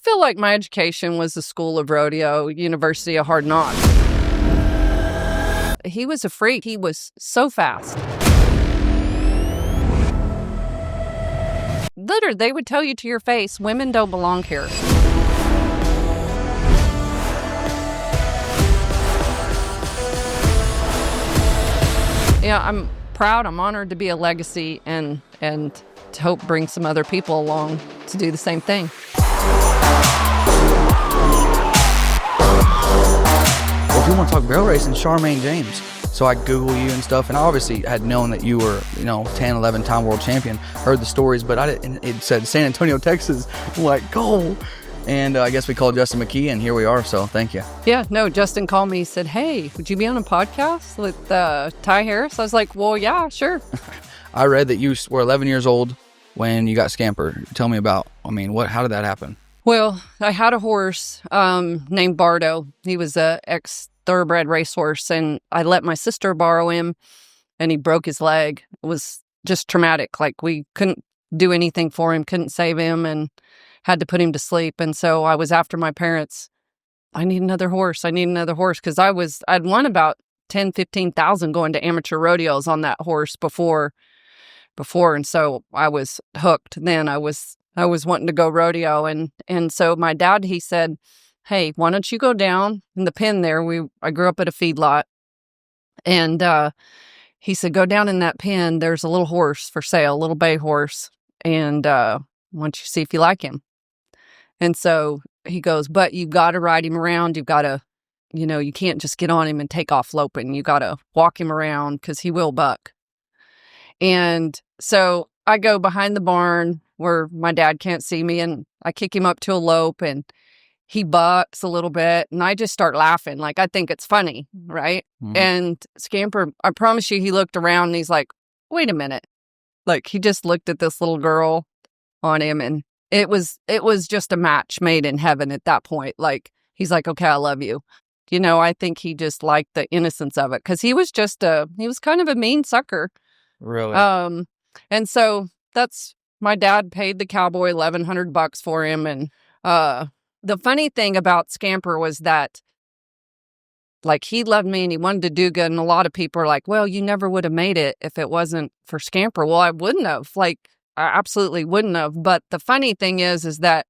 feel like my education was the School of Rodeo, University of Hard Knocks. He was a freak. He was so fast. Literally, they would tell you to your face, women don't belong here. Yeah, I'm proud. I'm honored to be a legacy and to hope bring some other people along to do the same thing. Well, if you want to talk barrel racing, Charmayne James. So I Google you and stuff, and I obviously had known that you were, 10, 11 time world champion, heard the stories, but I didn't, it said San Antonio, Texas. I'm like, go. And I guess we called Justin McKee, and here we are, so thank you. Yeah, no, Justin called me, said, hey, would you be on a podcast with Ty Harris? I was like, well, yeah, sure. I read that you were 11 years old when you got scampered. Tell me about, how did that happen? Well, I had a horse named Bardo. He was a ex-thoroughbred racehorse, and I let my sister borrow him, and he broke his leg. It was just traumatic. Like, we couldn't do anything for him, couldn't save him, and had to put him to sleep. And so I was after my parents. I need another horse. Because I'd won about 10, 15,000 going to amateur rodeos on that horse before. And so I was hooked. Then I was wanting to go rodeo. And so my dad, he said, hey, why don't you go down in the pen there? I grew up at a feedlot. And he said, go down in that pen. There's a little horse for sale, a little bay horse. And why don't you see if you like him? And so he goes, but you got to ride him around. You've got to, you can't just get on him and take off loping. You got to walk him around because he will buck. And so I go behind the barn where my dad can't see me, and I kick him up to a lope, and he bucks a little bit, and I just start laughing. Like, I think it's funny, right? Mm-hmm. And Scamper, I promise you, he looked around and he's like, wait a minute. Like, he just looked at this little girl on him, and it was just a match made in heaven at that point. Like, he's like, okay, I love you. I think he just liked the innocence of it, because he was kind of a mean sucker. Really? And so my dad paid the cowboy $1,100 for him. And the funny thing about Scamper was that, like, he loved me and he wanted to do good. And a lot of people are like, well, you never would have made it if it wasn't for Scamper. Well, I wouldn't have. Like, I absolutely wouldn't have. But the funny thing is that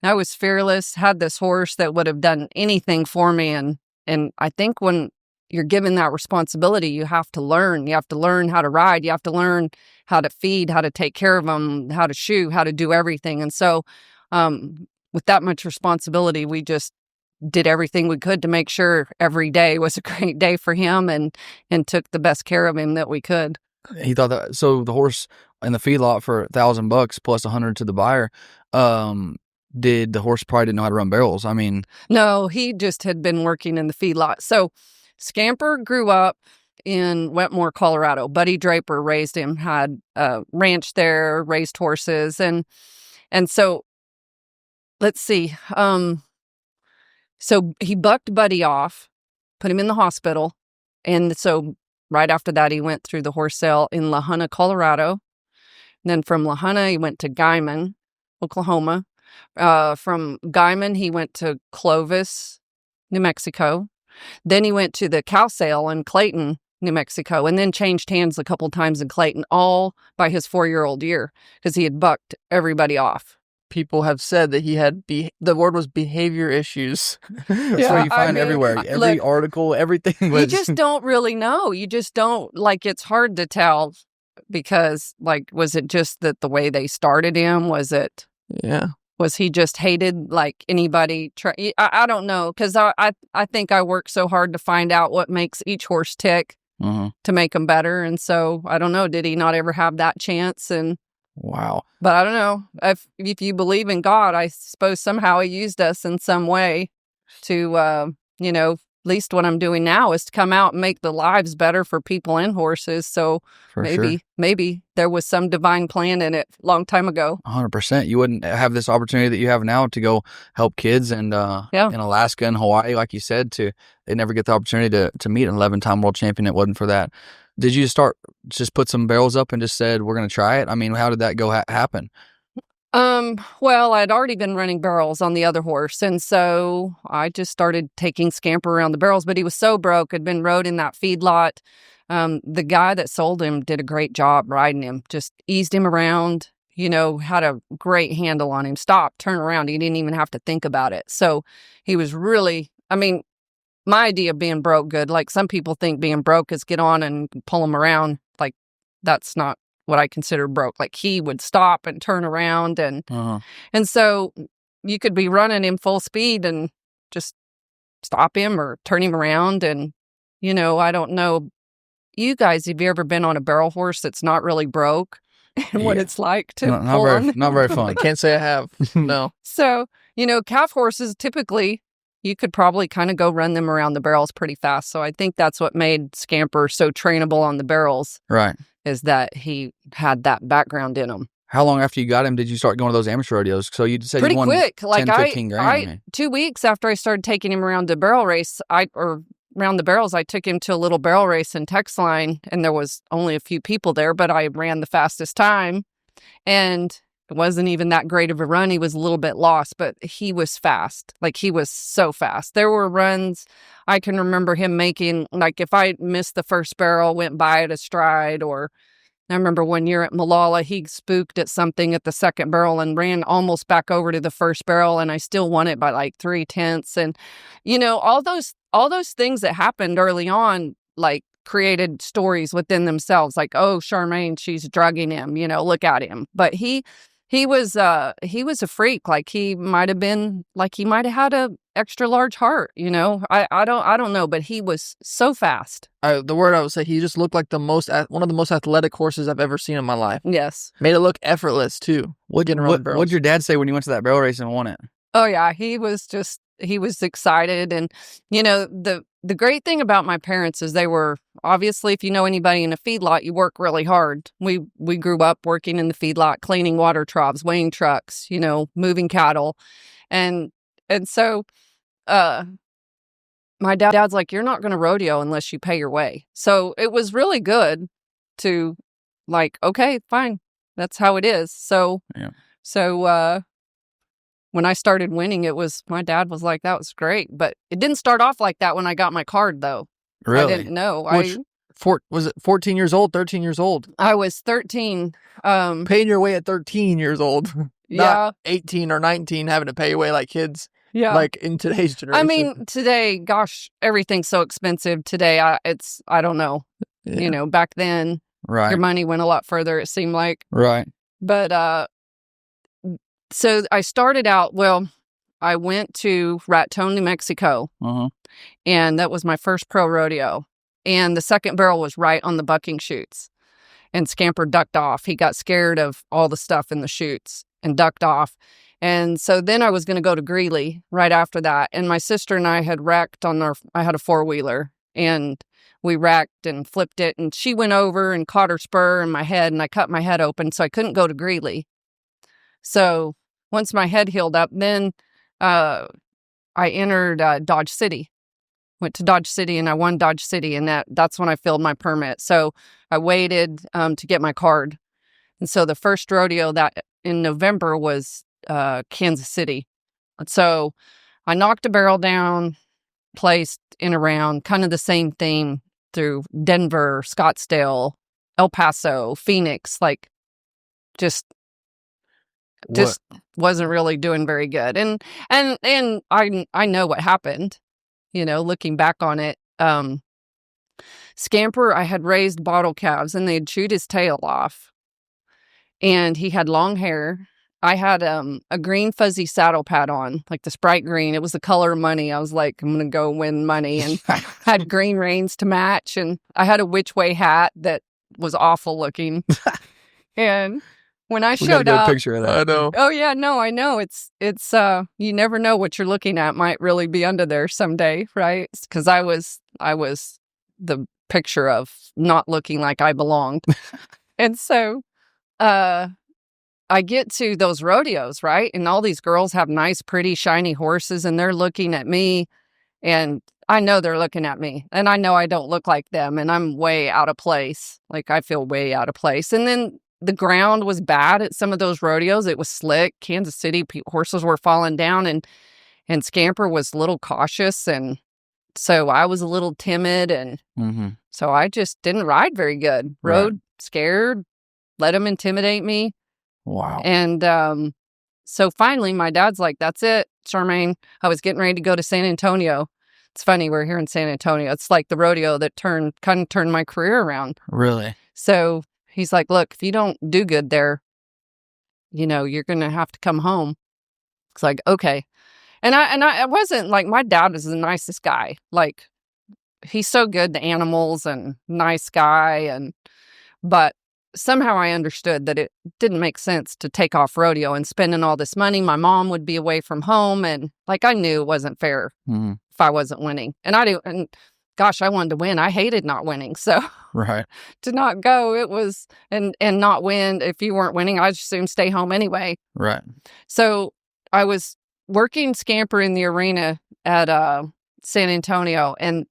I was fearless, had this horse that would have done anything for me. And I think when you're given that responsibility, you have to learn. You have to learn how to ride. You have to learn how to feed, how to take care of them, how to shoe, how to do everything. And so with that much responsibility, we just did everything we could to make sure every day was a great day for him, and took the best care of him that we could. He thought that, so the horse in the feedlot for $1,000 plus $100 to the buyer, did the horse probably didn't know how to run barrels? No, he just had been working in the feedlot. So Scamper grew up in Wetmore, Colorado. Buddy Draper raised him, had a ranch there, raised horses. And so, let's see. So he bucked Buddy off, put him in the hospital. And so right after that, he went through the horse sale in La Junta, Colorado. And then from La Junta, he went to Guymon, Oklahoma. From Guymon, he went to Clovis, New Mexico. Then he went to the cow sale in Clayton, New Mexico, and then changed hands a couple times in Clayton, all by his 4-year-old year, because he had bucked everybody off. People have said that he had, the word was behavior issues. That's what you find everywhere. Every article, everything was... You just don't really know. You just don't, like, it's hard to tell, because, like, was it just that the way they started him? Was it... Yeah. Was he just hated like anybody? I don't know, because I think I work so hard to find out what makes each horse tick to make them better. And so I don't know. Did he not ever have that chance? And wow. But I don't know. If you believe in God, I suppose somehow he used us in some way to, at least what I'm doing now is to come out and make the lives better for people and horses. So maybe there was some divine plan in it a long time ago. 100%. You wouldn't have this opportunity that you have now to go help kids and in Alaska and Hawaii, like you said, they never get the opportunity to meet an 11-time world champion. It wasn't for that. Did you just put some barrels up and just said, we're going to try it? How did that go happen? Well, I'd already been running barrels on the other horse, and so I just started taking Scamper around the barrels, but he was so broke, had been rode in that feedlot. The guy that sold him did a great job riding him, just eased him around, had a great handle on him. Stop, turn around. He didn't even have to think about it. So he was really, my idea of being broke good, like some people think being broke is get on and pull him around. Like that's not what I consider broke. Like he would stop and turn around and so you could be running him full speed and just stop him or turn him around. And, I don't know, you guys, have you ever been on a barrel horse that's not really broke and what it's like to pull on? Not very fun. I can't say I have. No. So, calf horses typically you could probably kind of go run them around the barrels pretty fast. So I think that's what made Scamper so trainable on the barrels. Right. Is that he had that background in him. How long after you got him did you start going to those amateur rodeos? So you said pretty you won quick. Like 10, 15 grand. 2 weeks after I started taking him around the barrel race, around the barrels, I took him to a little barrel race in Texline, and there was only a few people there, but I ran the fastest time. And it wasn't even that great of a run. He was a little bit lost, but he was fast. Like, he was so fast. There were runs I can remember him making, like, if I missed the first barrel, went by at a stride, or I remember one year at Malala, he spooked at something at the second barrel and ran almost back over to the first barrel, and I still won it by like 3/10. And, all those things that happened early on, like, created stories within themselves. Like, oh, Charmayne, she's drugging him, look at him. But he was a freak. Like, he might have had a extra large heart, I don't know, but he was so fast. The word I would say, he just looked like one of the most athletic horses I've ever seen in my life. Yes. Made it look effortless too. What'd your dad say when you went to that barrel race and won it? Oh yeah, he was excited. And the great thing about my parents is they were, obviously, if you know anybody in a feedlot, you work really hard. We grew up working in the feedlot, cleaning water troughs, weighing trucks, moving cattle. And so my dad's like, you're not going to rodeo unless you pay your way. So it was really good to, like, okay, fine. That's how it is. So when I started winning, my dad was like, that was great. But it didn't start off like that when I got my card, though. Really? I didn't know. Was it 14 years old, 13 years old? I was 13. Paying your way at 13 years old. Yeah. Not 18 or 19 having to pay your way like kids. Yeah. Like in today's generation. I mean, today, gosh, everything's so expensive today. I don't know. Yeah. Back then, right, your money went a lot further, it seemed like. Right. But so I started out, I went to Raton, New Mexico, and that was my first pro rodeo. And the second barrel was right on the bucking chutes, and Scamper ducked off. He got scared of all the stuff in the chutes and ducked off. And so then I was going to go to Greeley right after that. And my sister and I had wrecked I had a four-wheeler, and we wrecked and flipped it. And she went over and caught her spur in my head, and I cut my head open, so I couldn't go to Greeley. So once my head healed up, then I entered Dodge City. Went to Dodge City, and I won Dodge City, and that's when I filled my permit. So I waited to get my card. And so the first rodeo that in November was Kansas City. So I knocked a barrel down, placed in around, kind of the same theme through Denver, Scottsdale, El Paso, Phoenix, like just wasn't really doing very good. And I know what happened, looking back on it. Scamper, I had raised bottle calves, and they had chewed his tail off, and he had long hair. I had a green fuzzy saddle pad on, like the Sprite green. It was the color of money. I was like, I'm going to go win money, and had green reins to match. And I had a which way hat that was awful looking. And when I showed up, picture of that. I know. Oh yeah, no, I know. It's you never know what you're looking at might really be under there someday, right? Because I was the picture of not looking like I belonged. And so I get to those rodeos, right? And all these girls have nice, pretty, shiny horses, and they're looking at me, and I know they're looking at me, and I know I don't look like them, and I'm way out of place. Like, I feel way out of place. And then the ground was bad at some of those rodeos. It was slick. Kansas City horses were falling down, and Scamper was a little cautious, and so I was a little timid, and so I just didn't ride very good. Rode scared, let him intimidate me. Wow. And so finally my dad's like, that's it, Charmayne. I was getting ready to go to San Antonio. It's funny, we're here in San Antonio. It's like the rodeo that kind of turned my career around. Really? So he's like, look, if you don't do good there, you're going to have to come home. It's like, okay. And I wasn't like, my dad is the nicest guy. Like, he's so good to animals and nice guy. But somehow I understood that it didn't make sense to take off rodeo and spending all this money. My mom would be away from home. And like, I knew it wasn't fair if I wasn't winning. And gosh, I wanted to win. I hated not winning. So to not go, it was, and not win. If you weren't winning, I'd assume stay home anyway. Right. So I was working Scamper in the arena at San Antonio. And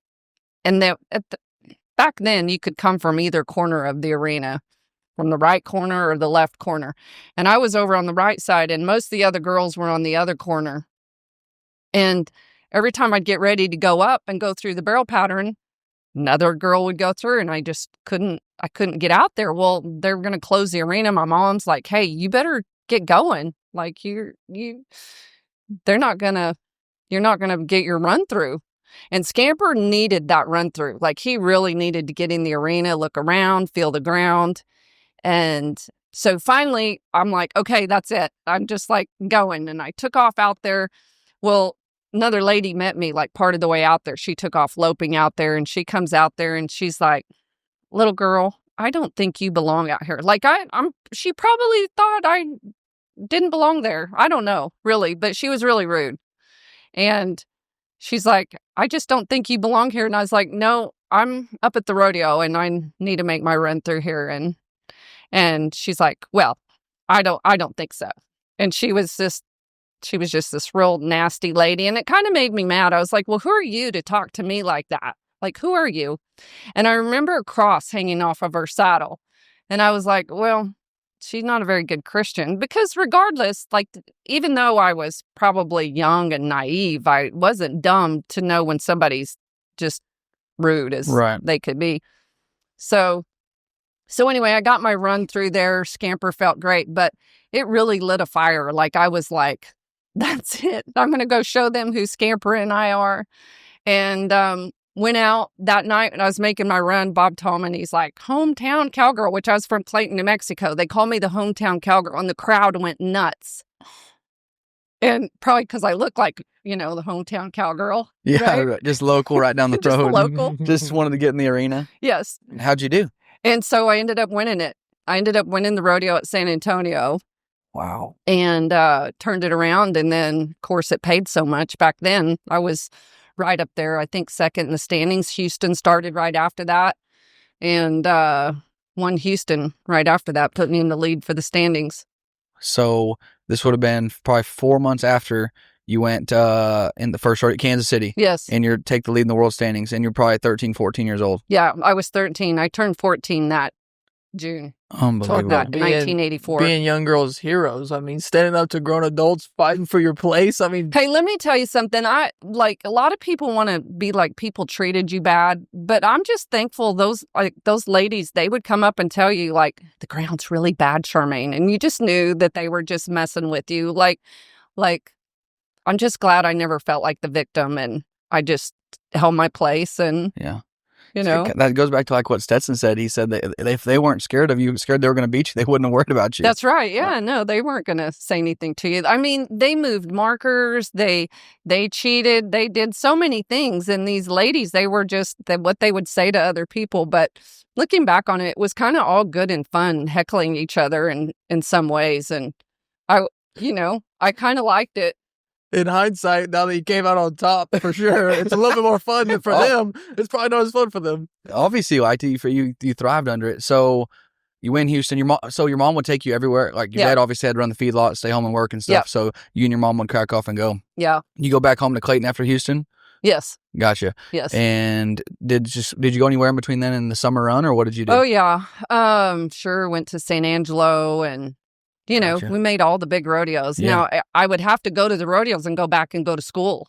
back then you could come from either corner of the arena, from the right corner or the left corner. And I was over on the right side, and most of the other girls were on the other corner. And every time I'd get ready to go up and go through the barrel pattern, another girl would go through, and I just couldn't get out there. Well, they were going to close the arena. My mom's like, hey, you better get going. Like, you're not going to get your run through. And Scamper needed that run through. Like, he really needed to get in the arena, look around, feel the ground. And so finally I'm like, okay, that's it. I'm just like going. And I took off out there. Well, another lady met me like part of the way out there. She took off loping out there, and she comes out there and she's like, little girl, I don't think you belong out here. Like, she probably thought I didn't belong there. I don't know, really, but she was really rude. And she's like, I just don't think you belong here. And I was like, no, I'm up at the rodeo and I need to make my run through here. And she's like, well, I don't think so. And she was just this real nasty lady. And it kind of made me mad. I was like, well, who are you to talk to me like that? Like, who are you? And I remember a cross hanging off of her saddle. And I was like, well, she's not a very good Christian, because regardless, like, even though I was probably young and naive, I wasn't dumb to know when somebody's just rude as they could be. So anyway, I got my run through there. Scamper felt great, but it really lit a fire. Like, I was like, that's it. I'm going to go show them who Scamper and I are. And went out that night and I was making my run. Bob Tallman, he's like, hometown cowgirl, which I was from Clayton, New Mexico. They call me the hometown cowgirl, and the crowd went nuts. And probably because I look like, the hometown cowgirl. Yeah, right? Just local, right down the Just road. local. Just wanted to get in the arena. Yes. How'd you do? And so I ended up winning it. I ended up winning the rodeo at San Antonio. Wow. And turned it around. And then, of course, it paid so much. Back then, I was right up there, I think second in the standings. Houston started right after that. And won Houston right after that, put me in the lead for the standings. So this would have been probably 4 months after you went in the first rodeo, Kansas City. Yes. And you're take the lead in the world standings, and you're probably 13, 14 years old. Yeah, I was 13. I turned 14 that June. Unbelievable. That 1984. Being young girls' heroes. I mean, standing up to grown adults, fighting for your place. I mean, hey, let me tell you something. A lot of people want to be like, people treated you bad, but I'm just thankful those ladies, they would come up and tell you, like, the ground's really bad, Charmayne, and you just knew that they were just messing with you. Like I'm just glad I never felt like the victim, and I just held my place. And that goes back to like what Stetson said. He said that if they weren't scared of you, scared they were going to beat you, they wouldn't have worried about you. That's right. Yeah, no, they weren't going to say anything to you. I mean, they moved markers, they cheated, they did so many things. And these ladies, they were just what they would say to other people. But looking back on it, it was kind of all good and fun, heckling each other in some ways. And I kind of liked it. In hindsight, now that you came out on top, for sure, it's a little bit more fun than for them. It's probably not as fun for them. Obviously, you liked it. You thrived under it. So you win Houston. Your mom would take you everywhere. Like, your dad obviously had to run the feedlot, stay home and work and stuff. So you and your mom would crack off and go. Yeah. You go back home to Clayton after Houston. Yes. Gotcha. Yes. And did you go anywhere in between then in the summer run, or what did you do? Oh yeah. Sure. Went to San Angelo, and Gotcha. we made all the big rodeos. Yeah. Now I would have to go to the rodeos and go back and go to school.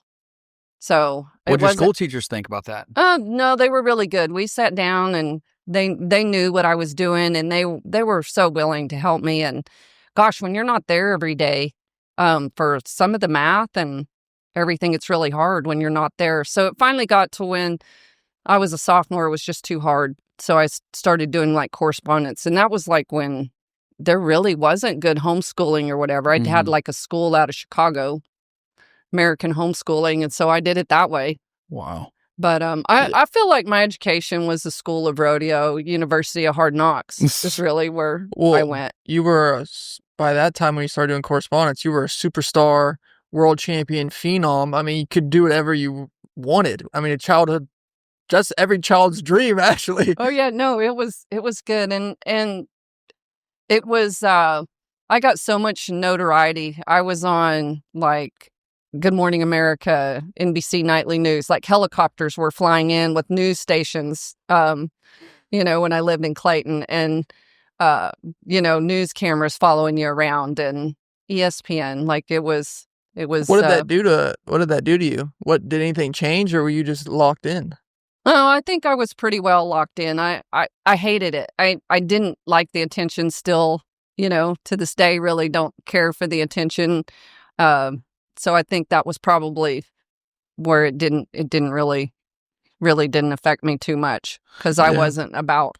So What did your school teachers think about that? No, they were really good. We sat down and they knew what I was doing, and they were so willing to help me. And gosh, when you're not there every day, for some of the math and everything, it's really hard when you're not there. So it finally got to when I was a sophomore, it was just too hard. So I started doing like correspondence, and that was like when there really wasn't good homeschooling or whatever. I'd had like a school out of Chicago, American homeschooling, and so I did it that way. Wow. But I feel like my education was the School of Rodeo, University of Hard Knocks. Is really where I went. You were, by that time when you started doing correspondence, you were a superstar, world champion, phenom. I mean, you could do whatever you wanted. I mean, just every child's dream, actually. Oh yeah, no, it was good, and it was. I got so much notoriety. I was on like Good Morning America, NBC Nightly News. Like helicopters were flying in with news stations. When I lived in Clayton, and news cameras following you around, and ESPN. Like it was. What did that do to you? What did anything change, or were you just locked in? Oh, I think I was pretty well locked in. I hated it. I didn't like the attention still, to this day, really don't care for the attention. So I think that was probably where it didn't really didn't affect me too much, because I wasn't about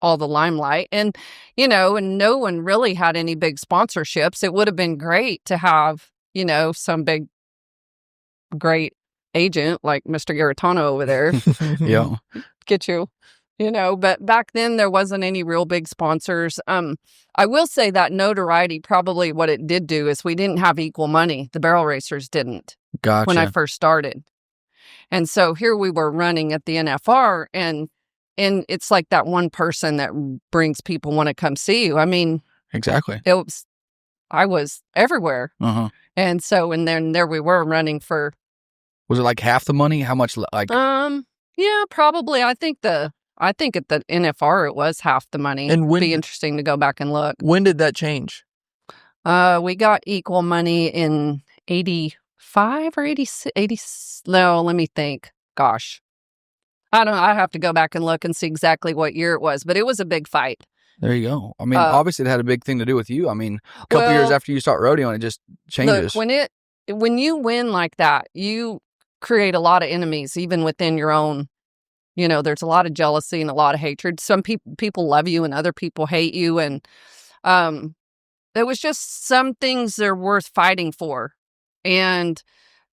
all the limelight. And, and no one really had any big sponsorships. It would have been great to have, some big, great agent like Mr. Garitano over there. Yeah. Get you, but back then there wasn't any real big sponsors. I will say that notoriety, probably what it did do is we didn't have equal money. The barrel racers didn't. Gotcha. When I first started. And so here we were running at the NFR, and it's like that one person that brings people want to come see you. I mean, exactly. I was everywhere. And so, and then there we were running for. Was it like half the money? How much? Yeah, probably. I think at the NFR it was half the money. And it'd be interesting to go back and look. When did that change? We got equal money in 85 or 86. No, let me think. Gosh, I don't know. I have to go back and look and see exactly what year it was, but it was a big fight. There you go. I mean, obviously it had a big thing to do with you. I mean, a couple years after you start rodeoing, it just changes. Look, when you win like that, you create a lot of enemies, even within your own. There's a lot of jealousy and a lot of hatred. Some people love you and other people hate you. And it was just some things they're worth fighting for. And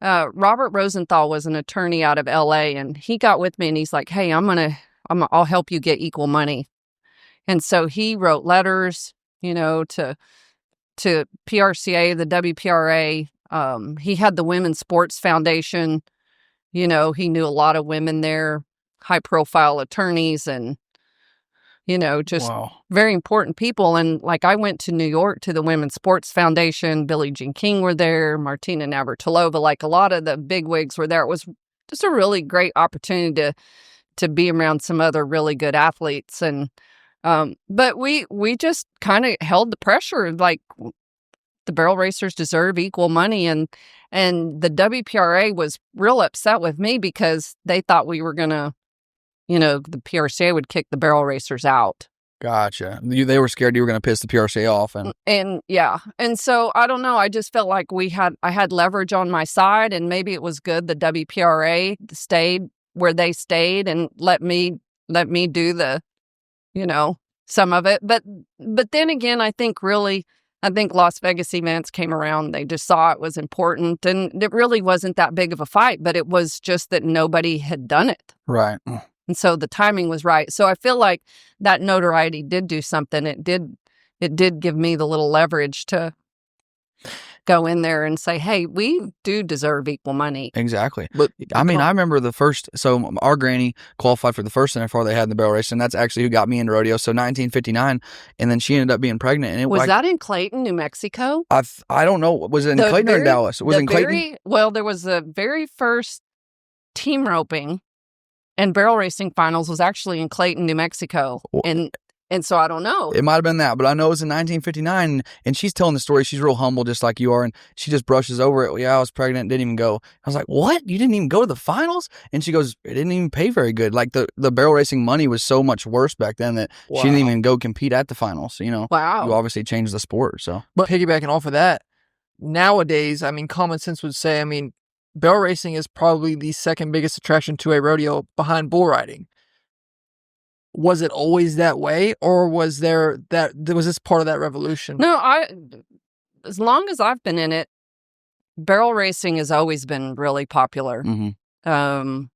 Robert Rosenthal was an attorney out of LA, and he got with me and he's like, hey, I'll help you get equal money. And so he wrote letters, to PRCA, the WPRA. He had the Women's Sports Foundation. He knew a lot of women there, high profile attorneys, and, just very important people. And like I went to New York to the Women's Sports Foundation. Billie Jean King were there, Martina Navratilova, like a lot of the big wigs were there. It was just a really great opportunity to be around some other really good athletes. And, but we just kind of held the pressure, like the barrel racers deserve equal money. And the WPRA was real upset with me because they thought we were going to, the PRCA would kick the barrel racers out. Gotcha. They were scared you were going to piss the PRCA off. And yeah. And so I don't know. I just felt like I had leverage on my side, and maybe it was good the WPRA stayed where they stayed and let me do the, some of it. But then again, I think Las Vegas events came around. They just saw it was important, and it really wasn't that big of a fight, but it was just that nobody had done it. Right. And so the timing was right. So I feel like that notoriety did do something. It did give me the little leverage to go in there and say, hey, we do deserve equal money. Exactly. But I mean, I remember our granny qualified for the first NFR they had in the barrel race, and that's actually who got me into rodeo. So 1959, and then she ended up being pregnant. And was that in Clayton, New Mexico? I don't know. Was it in Clayton or Dallas? It was in Clayton? Well, there was the very first team roping, and barrel racing finals was actually in Clayton, New Mexico. And so I don't know. It might have been that, but I know it was in 1959, and she's telling the story. She's real humble, just like you are, and she just brushes over it. Yeah, I was pregnant, didn't even go. I was like, what? You didn't even go to the finals? And she goes, it didn't even pay very good. Like, the barrel racing money was so much worse back then that she didn't even go compete at the finals. You know, Wow. You obviously changed the sport. So, But piggybacking off of that, nowadays, I mean, common sense would say, I mean, barrel racing is probably the second biggest attraction to a rodeo behind bull riding. Was it always that way, or was this part of that revolution? No, as long as I've been in it, barrel racing has always been really popular. I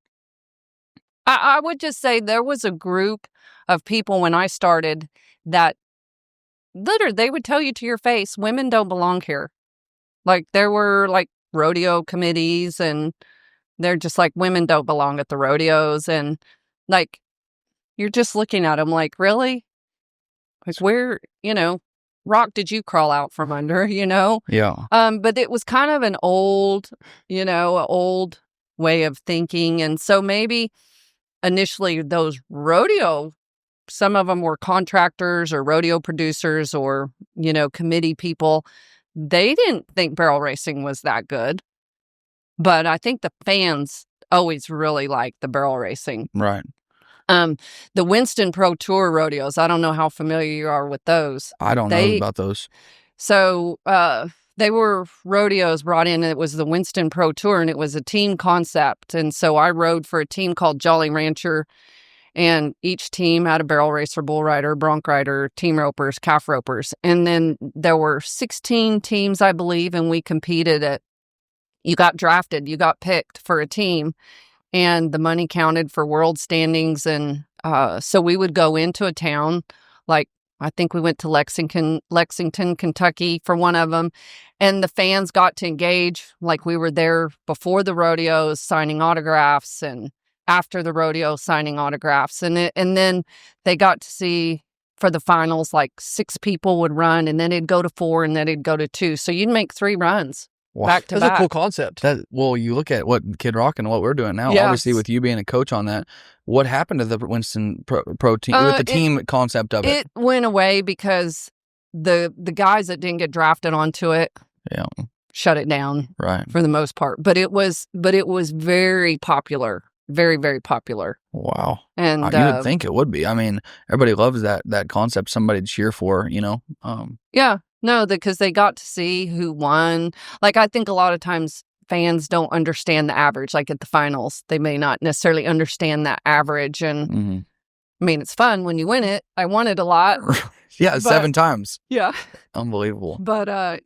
would just say there was a group of people when I started that literally they would tell you to your face, women don't belong here. Like, there were like rodeo committees, and they're just like, women don't belong at the rodeos, and like, you're just looking at them like, really? Like, where, rock did you crawl out from under, yeah. But it was kind of an old way of thinking. And so maybe initially those rodeo, some of them were contractors or rodeo producers or, committee people. They didn't think barrel racing was that good. But I think the fans always really liked the barrel racing. Right. The Winston Pro Tour rodeos, I don't know how familiar you are with those. I don't know about those. So they were rodeos brought in. It was the Winston Pro Tour, and it was a team concept. And so I rode for a team called Jolly Rancher, and each team had a barrel racer, bull rider, bronc rider, team ropers, calf ropers. And then there were 16 teams, I believe, and we competed at, you got drafted, you got picked for a team. And the money counted for world standings. And so we would go into a town, like I think we went to Lexington, Kentucky for one of them. And the fans got to engage. Like, we were there before the rodeos signing autographs, and after the rodeo signing autographs. And then they got to see for the finals, like 6 people would run, and then it'd go to 4, and then it'd go to 2. So you'd make 3 runs. Wow. Back to That's back. a cool concept. Well, you look at what Kid Rock and what we're doing now. Yes. Obviously, with you being a coach on that, what happened to the Winston Pro team with the team concept of it? It went away because the guys that didn't get drafted onto it, shut it down, right, for the most part. But it was very popular, very, very popular. Wow. And you would think it would be. I mean, everybody loves that concept. Somebody to cheer for, Yeah. No, because they got to see who won. Like, I think a lot of times fans don't understand the average. Like, at the finals, they may not necessarily understand that average. And I mean, it's fun when you win it. I won it a lot. Yeah, 7 times. Yeah. Unbelievable. But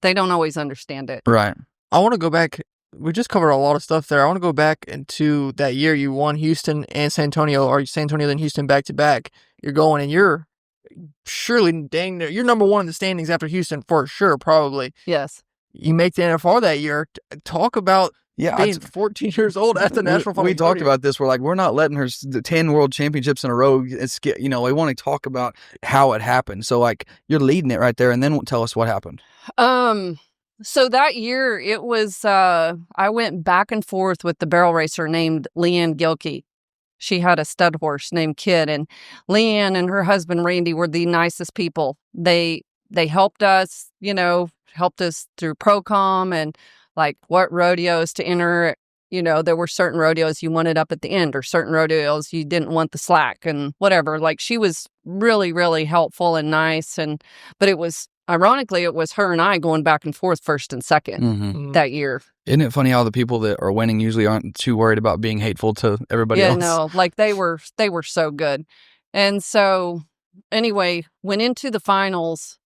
they don't always understand it. Right. I want to go back. We just covered a lot of stuff there. I want to go back into that year you won Houston and San Antonio, or San Antonio then Houston back to back. You're going, and you're surely dang near. You're number 1 in the standings after Houston for sure, probably. Yes. You make the NFR that year. Talk about being 14 years old at the national final. We talked about this. We're like, we're not letting her 10 world championships in a row. We want to talk about how it happened. So, like, you're leading it right there, and then tell us what happened. So that year, it was, I went back and forth with the barrel racer named Leanne Gilkey. She had a stud horse named Kid, and Leanne and her husband Randy were the nicest people. They helped us, helped us through Procom and like what rodeos to enter. There were certain rodeos you wanted up at the end, or certain rodeos you didn't want the slack and whatever. Like, she was really, really helpful and nice. But it was, ironically, it was her and I going back and forth first and second that year. Isn't it funny how the people that are winning usually aren't too worried about being hateful to everybody else? Yeah, no, like they were so good. And so anyway, went into the finals.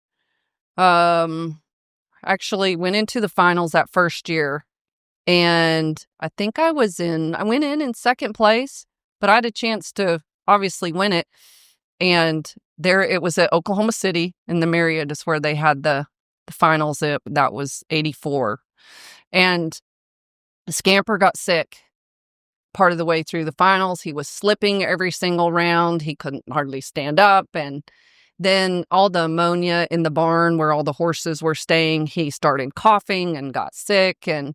Actually went into the finals that first year. And I think I went in second place, but I had a chance to obviously win it. And there it was at Oklahoma City in the Marriott is where they had the finals. That was 84. And the Scamper got sick part of the way through the finals. He was slipping every single round. He couldn't hardly stand up. And then all the ammonia in the barn where all the horses were staying, he started coughing and got sick. And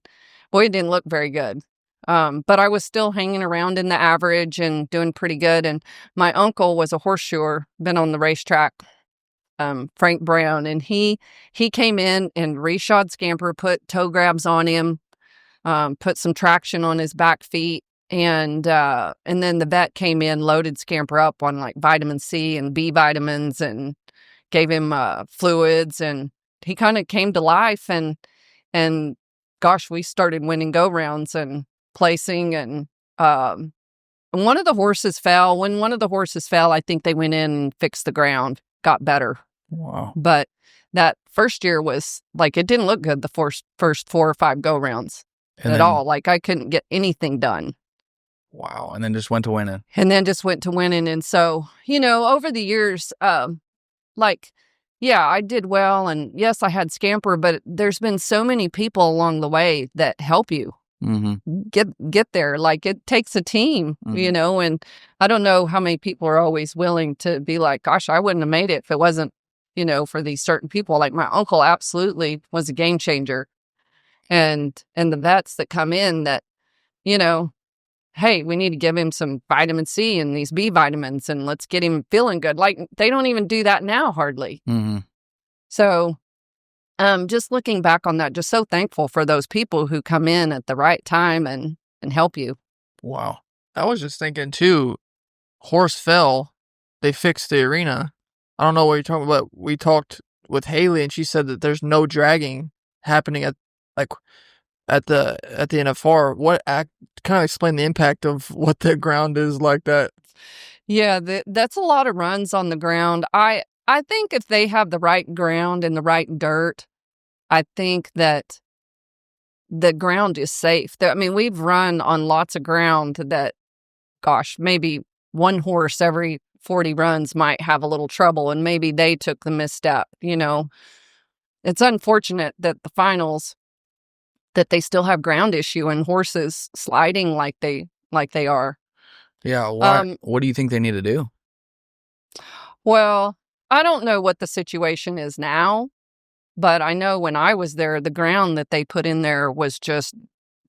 boy, it didn't look very good. But I was still hanging around in the average and doing pretty good. And my uncle was a horseshoer, been on the racetrack, Frank Brown, and he came in and reshod Scamper, put toe grabs on him, put some traction on his back feet. And then the vet came in, loaded Scamper up on like vitamin C and B vitamins and gave him fluids, and he kind of came to life. And gosh, we started winning go rounds and placing. And one of the horses fell. When one of the horses fell, I think they went in and fixed the ground, got better. Wow. But that first year was like, it didn't look good the first 4 or 5 go rounds at all. Like I couldn't get anything done. Wow. And then just went to winning. And so, over the years, like, yeah, I did well. And yes, I had Scamper, but there's been so many people along the way that help you get there. Like it takes a team, and I don't know how many people are always willing to be like, gosh, I wouldn't have made it if it wasn't, for these certain people. Like my uncle absolutely was a game changer. And the vets that come in that, hey, we need to give him some vitamin C and these B vitamins and let's get him feeling good. Like they don't even do that now hardly. So just looking back on that, just so thankful for those people who come in at the right time and help you. Wow. I was just thinking too, horse fell, they fixed the arena. I don't know what you're talking about. We talked with Haley and she said that there's no dragging happening at the NFR. Kind of explain the impact of what the ground is like that? Yeah, that's a lot of runs on the ground. I think if they have the right ground and the right dirt, I think that the ground is safe. I mean, we've run on lots of ground that, gosh, maybe one horse every 40 runs might have a little trouble, and maybe they took the misstep. It's unfortunate that the finals, that they still have ground issue and horses sliding like they are. Yeah. Why? What do you think they need to do? Well, I don't know what the situation is now, but I know when I was there, the ground that they put in there was just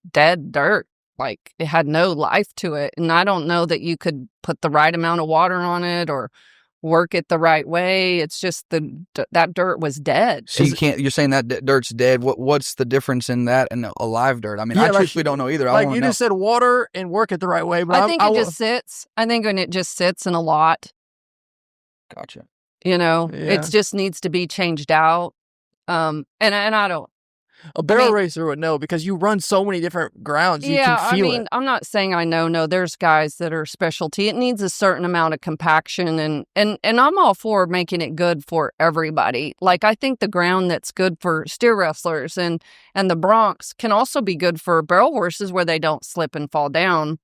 dead dirt. Like it had no life to it. And I don't know that you could put the right amount of water on it or work it the right way. It's just that dirt was dead. So you're saying that dirt's dead. What's the difference in that and a live dirt? I mean, I truthfully don't know either. Like you just said water and work it the right way. But I think it just sits. I think when it just sits in a lot. Gotcha. It just needs to be changed out. And I don't. A barrel racer would know because you run so many different grounds. You can feel it. I'm not saying I know. No, there's guys that are specialty. It needs a certain amount of compaction, and I'm all for making it good for everybody. Like I think the ground that's good for steer wrestlers and the broncs can also be good for barrel horses where they don't slip and fall down.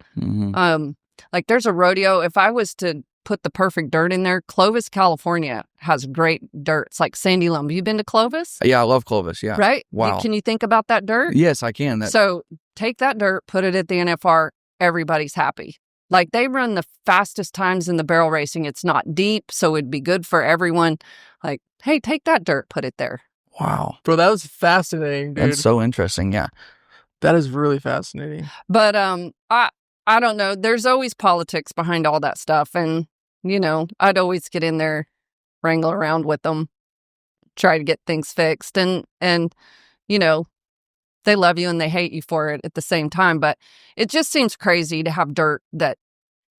Like there's a rodeo. If I was to put the perfect dirt in there, Clovis, California has great dirt. It's like sandy loam. Have you been to Clovis? Yeah, I love Clovis. Yeah. Right? Wow. Can you think about that dirt? Yes, I can. So take that dirt, put it at the NFR. Everybody's happy. Like they run the fastest times in the barrel racing. It's not deep, so it'd be good for everyone. Like, hey, take that dirt, put it there. Wow. Bro, that was fascinating, dude. That's so interesting. Yeah. That is really fascinating. But I don't know. There's always politics behind all that stuff. And, I'd always get in there, wrangle around with them, try to get things fixed. And they love you and they hate you for it at the same time. But it just seems crazy to have dirt that,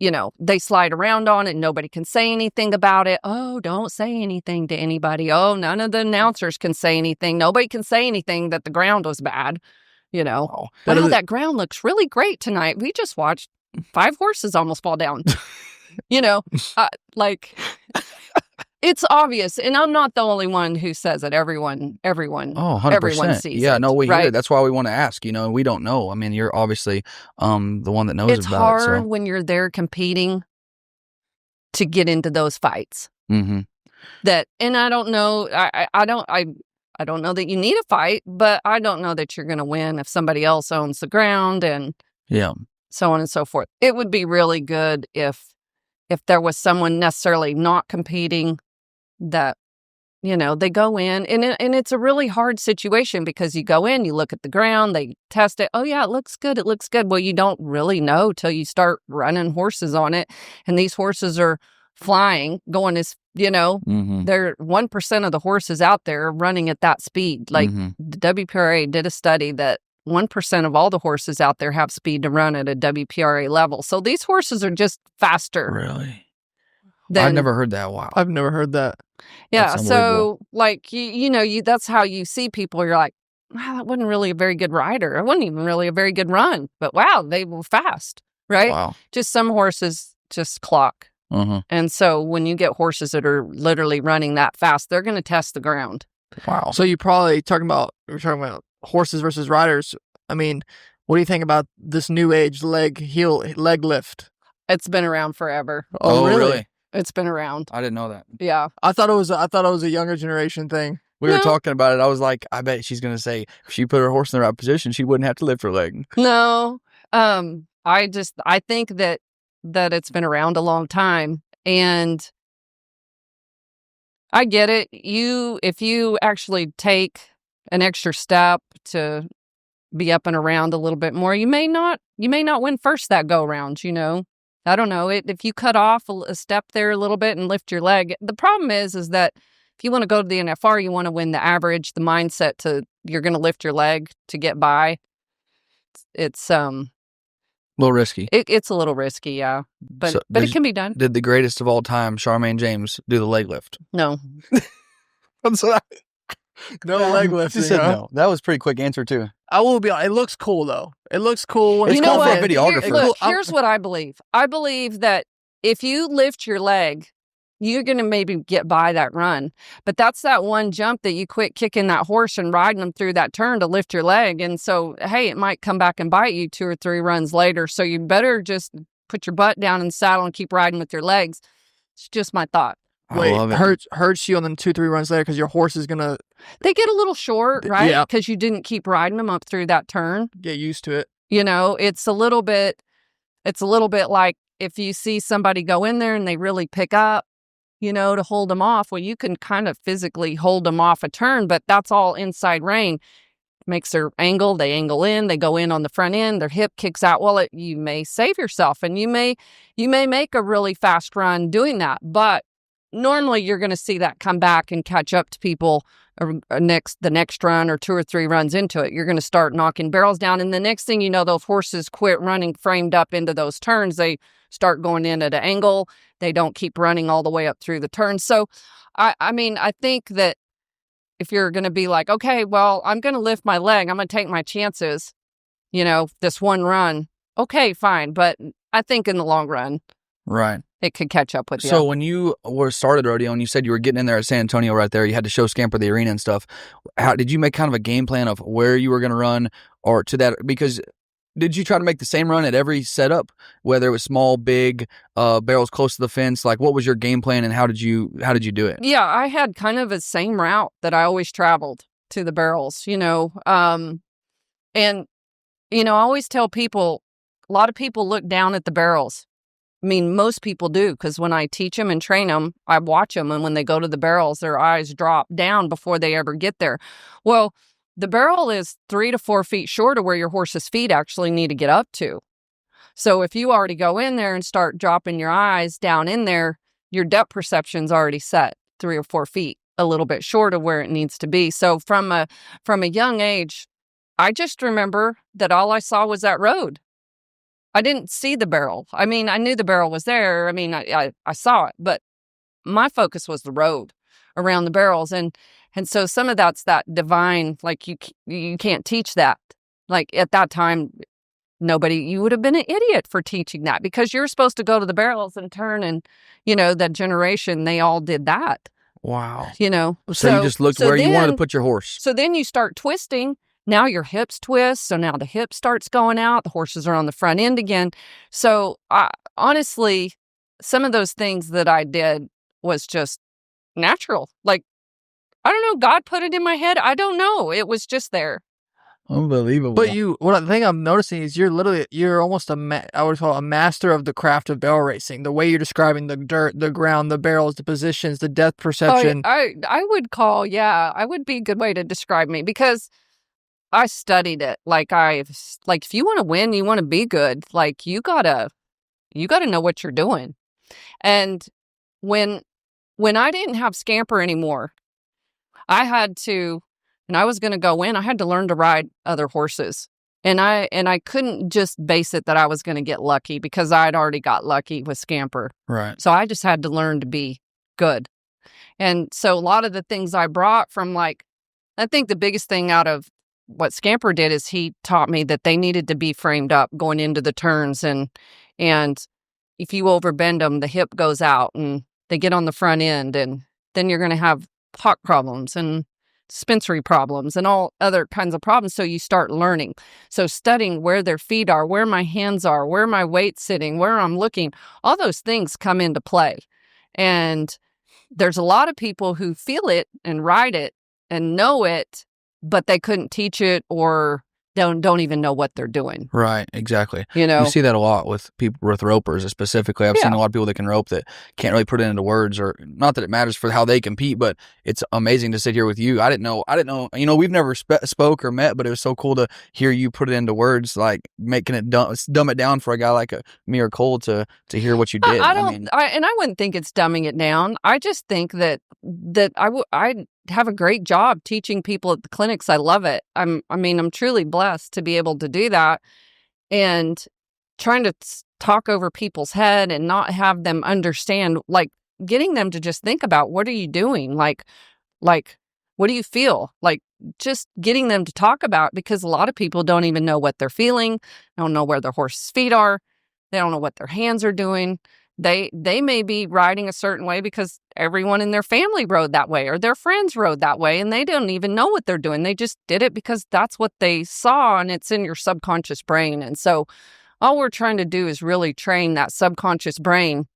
they slide around on it. Nobody can say anything about it. Oh, don't say anything to anybody. Oh, none of the announcers can say anything. Nobody can say anything that the ground was bad. Wow, that ground looks really great tonight. We just watched 5 horses almost fall down. It's obvious, and I'm not the only one who says it. Everyone, 100%. Everyone sees it. No, we right? hear it. That's why we want to ask. We don't know. I mean, you're obviously the one that knows it's about hard it. It's hard when you're there competing to get into those fights. That, and I don't know. I don't know that you need a fight, but I don't know that you're going to win if somebody else owns the ground and so on and so forth. It would be really good if there was someone necessarily not competing that they go in, and it's a really hard situation because you go in, you look at the ground, they test it. Oh, yeah, it looks good. It looks good. Well, you don't really know till you start running horses on it. And these horses are flying, going as, they're 1% of the horses out there running at that speed. Like the WPRA did a study that 1% of all the horses out there have speed to run at a WPRA level. So these horses are just faster. Really? I've never heard that. Wow. I've never heard that. Yeah. So like, that's how you see people. You're like, wow, that wasn't really a very good rider. It wasn't even really a very good run, but wow, they were fast, right? Wow. Just some horses just clock. And so when you get horses that are literally running that fast, they're going to test the ground. Wow. So we're talking about horses versus riders. I mean, what do you think about this new age leg lift? It's been around forever. Oh, really? It's been around. I didn't know that. Yeah. I thought it was a younger generation thing. We were talking about it. I was like, I bet she's going to say if she put her horse in the right position, she wouldn't have to lift her leg. No. I think that it's been around a long time, and I get it. If you actually take an extra step to be up and around a little bit more, you may not win first that go round, I don't know. If you cut off a step there a little bit and lift your leg, the problem is that if you want to go to the NFR, you want to win the average, the mindset you're going to lift your leg to get by. It's a little risky. It's a little risky, yeah. But it can be done. Did the greatest of all time, Charmayne James, do the leg lift? No. No leg lifting. She said no. That was a pretty quick answer too. I will be honest, it looks cool though. It looks cool. It's cool for a videographer. Here's what I believe. I believe that if you lift your leg, you're going to maybe get by that run. But that's that one jump that you quit kicking that horse and riding them through that turn to lift your leg. And so, hey, it might come back and bite you 2 or 3 runs later. So you better just put your butt down in the saddle and keep riding with your legs. It's just my thought. Wait, hurts you on them 2-3 runs later because your horse is gonna. They get a little short, right? Yeah. Because you didn't keep riding them up through that turn. Get used to it. It's a little bit like if you see somebody go in there and they really pick up, to hold them off. Well, you can kind of physically hold them off a turn, but that's all inside rein. Makes their angle. They angle in. They go in on the front end. Their hip kicks out. Well, you may save yourself, and you may make a really fast run doing that, but normally you're going to see that come back and catch up to people the next run or 2 or 3 runs into it. You're going to start knocking barrels down. And the next thing you know, those horses quit running framed up into those turns. They start going in at an angle. They don't keep running all the way up through the turns. So, I think that if you're going to be like, okay, well, I'm going to lift my leg. I'm going to take my chances, this one run. Okay, fine. But I think in the long run, right, it could catch up with you. So when you started rodeo and you said you were getting in there at San Antonio right there, you had to show scamper the arena and stuff. How did you make kind of a game plan of where you were going to run or to that? Because did you try to make the same run at every setup, whether it was small, big, barrels close to the fence? Like, what was your game plan and how did you do it? Yeah, I had kind of the same route that I always traveled to the barrels, and I always tell people, a lot of people look down at the barrels. I mean, most people do, because when I teach them and train them, I watch them, and when they go to the barrels, their eyes drop down before they ever get there. Well, the barrel is 3 to 4 feet short of where your horse's feet actually need to get up to. So if you already go in there and start dropping your eyes down in there, your depth perception's already set 3 or 4 feet, a little bit short of where it needs to be. So from a young age, I just remember that all I saw was that road. I didn't see the barrel. I mean, I knew the barrel was there. I mean, I saw it, but my focus was the road around the barrels. And so some of that's that divine, like you can't teach that. Like at that time, you would have been an idiot for teaching that, because you're supposed to go to the barrels and turn, and, that generation, they all did that. Wow. So you just looked where you wanted to put your horse. So then you start twisting. Now your hips twist, so now the hip starts going out. The horses are on the front end again. So honestly, some of those things that I did was just natural. Like, I don't know, God put it in my head. I don't know. It was just there. Unbelievable. But what the thing I'm noticing is you're almost I would call a master of the craft of barrel racing. The way you're describing the dirt, the ground, the barrels, the positions, the depth perception. I would call, I would be a good way to describe me because I studied it. Like if you want to win, you want to be good. Like you gotta know what you're doing. And when I didn't have Scamper anymore, I had to, and I was going to go in, I had to learn to ride other horses. And I couldn't just base it that I was going to get lucky because I'd already got lucky with Scamper. Right. So I just had to learn to be good. And so a lot of the things I brought from I think the biggest thing out of what Scamper did is he taught me that they needed to be framed up going into the turns. And if you overbend them, the hip goes out and they get on the front end. And then you're going to have hock problems and suspensory problems and all other kinds of problems. So you start learning. So studying where their feet are, where my hands are, where my weight's sitting, where I'm looking, all those things come into play. And there's a lot of people who feel it and ride it and know it, but they couldn't teach it or don't even know what they're doing. Right, exactly. You see that a lot with people with ropers specifically. I've seen a lot of people that can rope that can't really put it into words, or not that it matters for how they compete, but it's amazing to sit here with you. I didn't know, we've never spoke or met, but it was so cool to hear you put it into words, like making it dumb it down for a guy like me or Cole to hear what you did. I wouldn't think it's dumbing it down. I just think that I have a great job teaching people at the clinics. I love it. I'm truly blessed to be able to do that, and trying to talk over people's head and not have them understand, like getting them to just think about, what are you doing? Like, what do you feel? Like just getting them to talk about, because a lot of people don't even know what they're feeling. Don't know where their horse's feet are. They don't know what their hands are doing. They may be riding a certain way because everyone in their family rode that way or their friends rode that way, and they don't even know what they're doing. They just did it because that's what they saw, and it's in your subconscious brain. And so all we're trying to do is really train that subconscious brain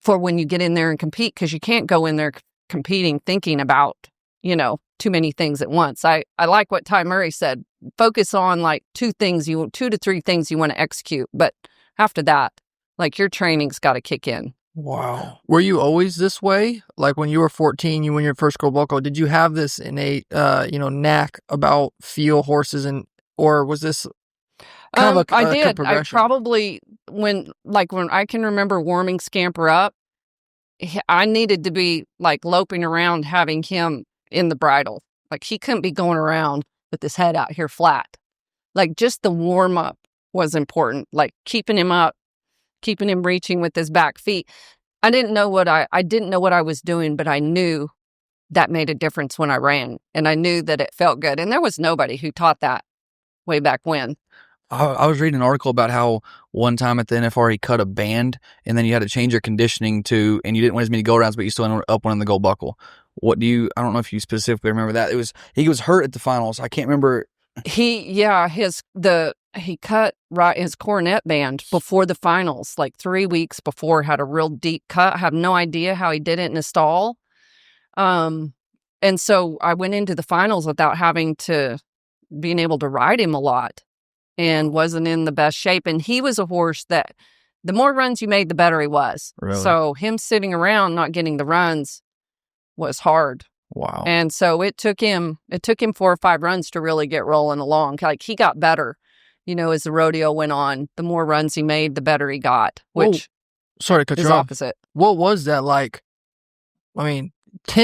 for when you get in there and compete, because you can't go in there competing thinking about, too many things at once. I like what Ty Murray said. Focus on like 2 to 3 things you want to execute. But after that, like your training's got to kick in. Wow. Were you always this way? Like when you were 14, you won your first gold buckle. Did you have this innate, knack about feel horses, or was this kind of I did. I progression? probably when I can remember warming Scamper up, I needed to be like loping around, having him in the bridle. Like he couldn't be going around with his head out here flat. Like just the warm up was important. Like keeping him up, keeping him reaching with his back feet. I didn't know what I was doing, but I knew that made a difference when I ran, and I knew that it felt good. And there was nobody who taught that way back when. I was reading an article about how one time at the NFR he cut a band, and then you had to change your conditioning and you didn't win as many go rounds, but you still ended up winning the gold buckle. I don't know if you specifically remember that. He was hurt at the finals. I can't remember. He cut his cornet band before the finals, like 3 weeks before, had a real deep cut. I have no idea how he did it in a stall. And so I went into the finals without being able to ride him a lot, and wasn't in the best shape. And he was a horse that the more runs you made, the better he was. Really? So him sitting around not getting the runs was hard. Wow. And so it took him 4 or 5 runs to really get rolling along. Like he got better, as the rodeo went on. The more runs he made, the better he got, which sorry to cut is you off. opposite. What was that like? 10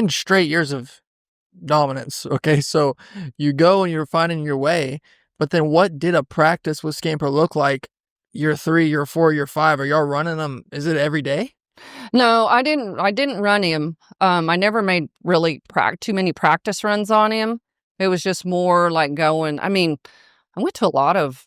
straight years of dominance. Okay, so you go and you're finding your way, but then what did a practice with Scamper look like? Year 3, year 4, year 5, are y'all running them? Is it every day? No, I didn't run him. I never made really too many practice runs on him. It was just more like going. I went to a lot of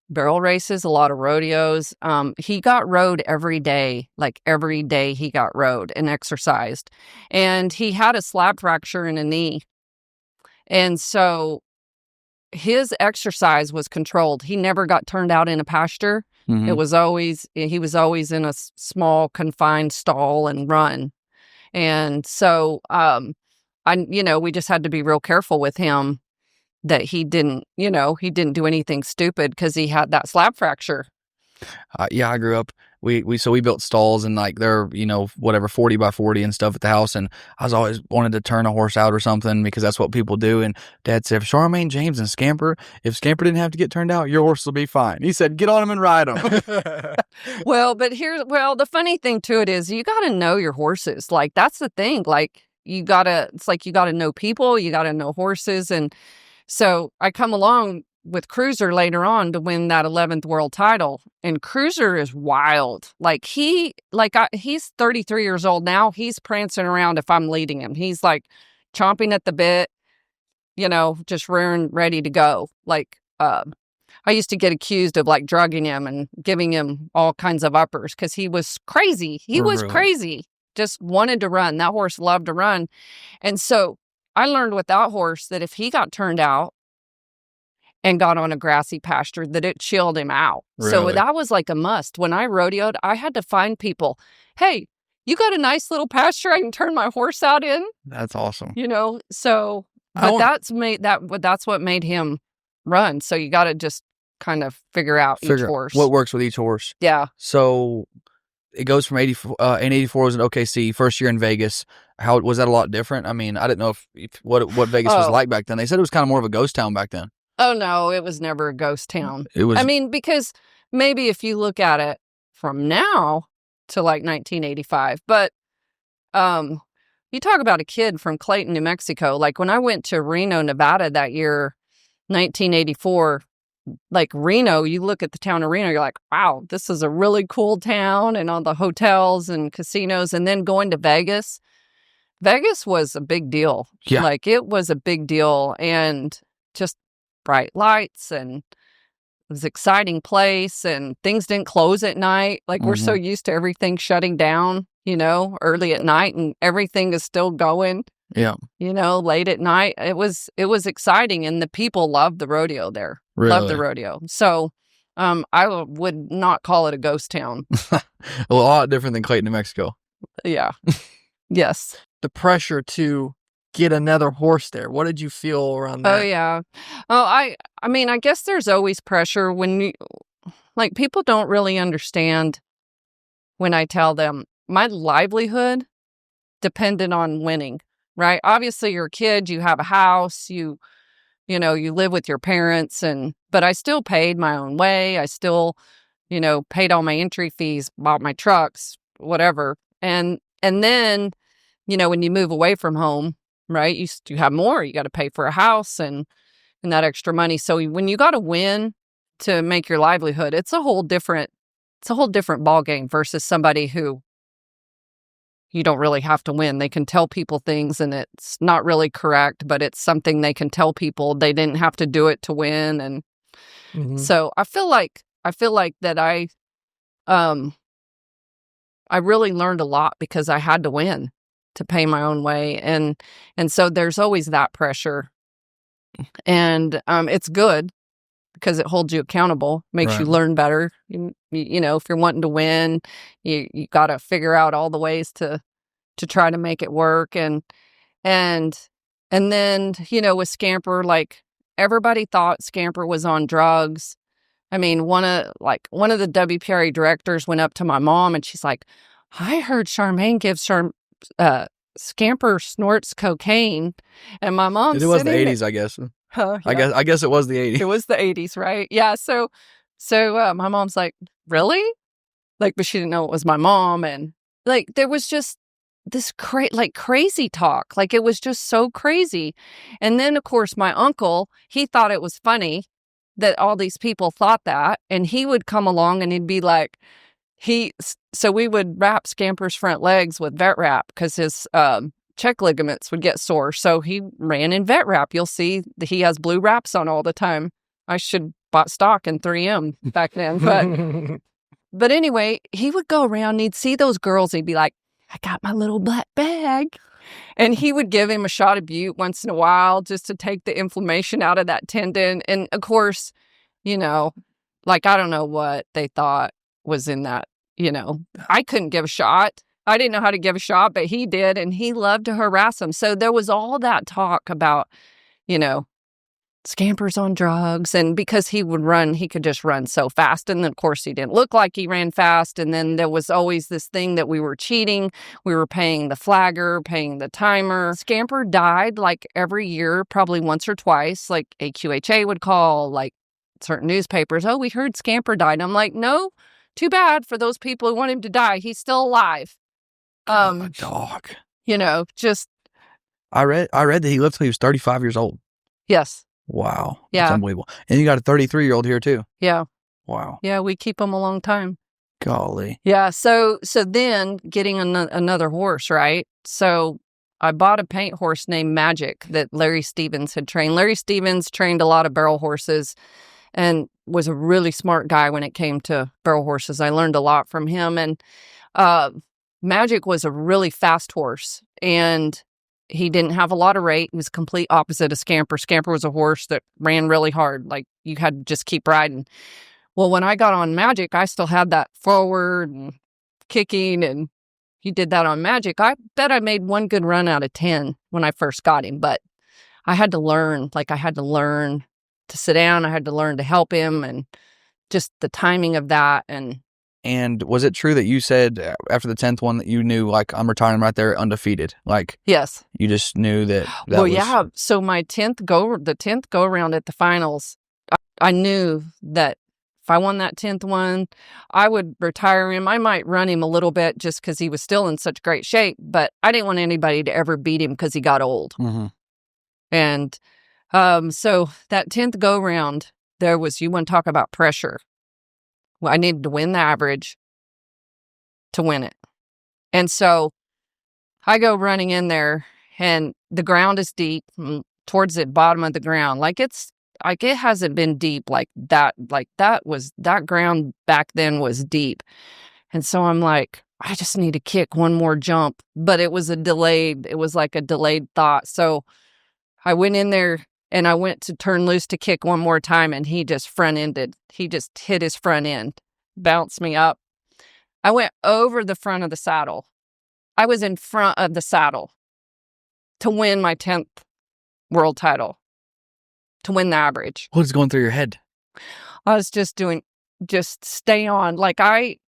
barrel races, a lot of rodeos. He got rode every day. Like every day he got rode and exercised. And he had a slab fracture in a knee. And so his exercise was controlled. He never got turned out in a pasture. Mm-hmm. He was always in a small confined stall and run. And so, we just had to be real careful with him that he didn't, he didn't do anything stupid because he had that slab fracture. Yeah, I grew up. We built stalls and like they're whatever 40 by 40 and stuff at the house, and I was always wanted to turn a horse out or something because that's what people do. And Dad said, if Charmayne James and Scamper, if Scamper didn't have to get turned out, your horse will be fine. He said, get on him and ride him. Well, but the funny thing to it is you got to know your horses. Like that's the thing. Like it's like you got to know people, you got to know horses, and so I come along with Cruiser later on to win that 11th world title. And Cruiser is wild. Like he's 33 years old now. He's prancing around if I'm leading him. He's like chomping at the bit, just rearing, ready to go. Like, I used to get accused of like drugging him and giving him all kinds of uppers because he was crazy. He was crazy. Just wanted to run. That horse loved to run. And so I learned with that horse that if he got turned out and got on a grassy pasture, that it chilled him out. Really? So that was like a must. When I rodeoed, I had to find people. Hey, you got a nice little pasture I can turn my horse out in? That's awesome. So, but that's what made him run. So you got to just kind of figure out each horse. What works with each horse. Yeah. So it goes from 84, and 84 was in OKC, first year in Vegas. How was that a lot different? I mean, I didn't know what Vegas was like back then. They said it was kind of more of a ghost town back then. Oh, no, it was never a ghost town. It was. I mean, because maybe if you look at it from now to like 1985, but you talk about a kid from Clayton, New Mexico. Like when I went to Reno, Nevada that year, 1984, like Reno, you look at the town of Reno, you're like, wow, this is a really cool town and all the hotels and casinos. And then going to Vegas was a big deal. Yeah. Like it was a big deal and just bright lights and it was an exciting place and things didn't close at night. Like we're so used to everything shutting down, early at night and everything is still going. Yeah. Late at night. It was exciting and the people loved the rodeo there. Really? Loved the rodeo. So I would not call it a ghost town. A lot different than Clayton, New Mexico. Yeah. Yes. The pressure to get another horse there. What did you feel around that? Oh, yeah. Oh, I mean, I guess there's always pressure when people don't really understand when I tell them my livelihood depended on winning, right? Obviously, you're a kid, you have a house, you live with your parents, but I still paid my own way. I still, paid all my entry fees, bought my trucks, whatever. And then, when you move away from home, right, you have more. You got to pay for a house and that extra money. So when you got to win to make your livelihood, it's a whole different ball game versus somebody who you don't really have to win. They can tell people things and it's not really correct, but it's something they can tell people. They didn't have to do it to win. And so I feel like that I really learned a lot because I had to win to pay my own way. And so there's always that pressure. And it's good because it holds you accountable, makes you learn better. If you're wanting to win, you got to figure out all the ways to try to make it work. And then, with Scamper, like everybody thought Scamper was on drugs. I mean, one of the WPRA directors went up to my mom and she's like, I heard Charmayne gives Scamper snorts cocaine. And my mom It was the 80s, I guess. Yeah. I guess it was the 80s. It was the 80s, right? Yeah. So my mom's like, really? Like, but she didn't know it was my mom. And like, there was just this crazy talk. Like, it was just so crazy. And then, of course, my uncle, he thought it was funny that all these people thought that. And he would come along and he'd be like, so we would wrap Scamper's front legs with vet wrap because his check ligaments would get sore. So he ran in vet wrap. You'll see that he has blue wraps on all the time. I should bought stock in 3M back then. But anyway, he would go around and he'd see those girls. He'd be like, I got my little black bag. And he would give him a shot of Butte once in a while just to take the inflammation out of that tendon. And of course, I don't know what they thought was in that. I couldn't give a shot. I didn't know how to give a shot, but he did. And he loved to harass him. So there was all that talk about, Scamper's on drugs. And because he would run, he could just run so fast. And then, of course, he didn't look like he ran fast. And then there was always this thing that we were cheating. We were paying the flagger, paying the timer. Scamper died like every year, probably once or twice. Like AQHA would call, like certain newspapers, oh, we heard Scamper died. I'm like, no, too bad for those people who want him to die. He's still alive. Dog. You know, just. I read that he lived till he was 35 years old. Yes. Wow. Yeah. That's unbelievable. And you got a 33-year-old here too. Yeah. Wow. Yeah, we keep them a long time. Golly. Yeah, so then getting another horse, right? So I bought a paint horse named Magic that Larry Stevens had trained. Larry Stevens trained a lot of barrel horses and was a really smart guy when it came to barrel horses. I learned a lot from him. And Magic was a really fast horse, and he didn't have a lot of rate. He was complete opposite of Scamper. Scamper was a horse that ran really hard. Like, you had to just keep riding. Well, when I got on Magic, I still had that forward and kicking, and he did that on Magic. I bet I made one good run out of 10 when I first got him, but I had to learn. Like, I had to learn to sit down. I had to learn to help him, and just the timing of that. And was it true that you said after the 10th one that you knew, like, I'm retiring right there undefeated? Like, yes. You just knew that well, was... yeah. So the 10th go around at the finals, I knew that if I won that 10th one, I would retire him. I might run him a little bit just because he was still in such great shape, but I didn't want anybody to ever beat him because he got old. Mm-hmm. And so that 10th go round, you want to talk about pressure. Well, I needed to win the average to win it. And so I go running in there, and the ground is deep towards the bottom of the ground. Like, it hasn't been deep like that. Like, that ground back then was deep. And so I'm like, I just need to kick one more jump. But it was like a delayed thought. So I went in there and I went to turn loose to kick one more time, and he just front-ended. He just hit his front end, bounced me up. I went over the front of the saddle. I was in front of the saddle to win my 10th world title, to win the average. What is going through your head? I was just stay on. Like, I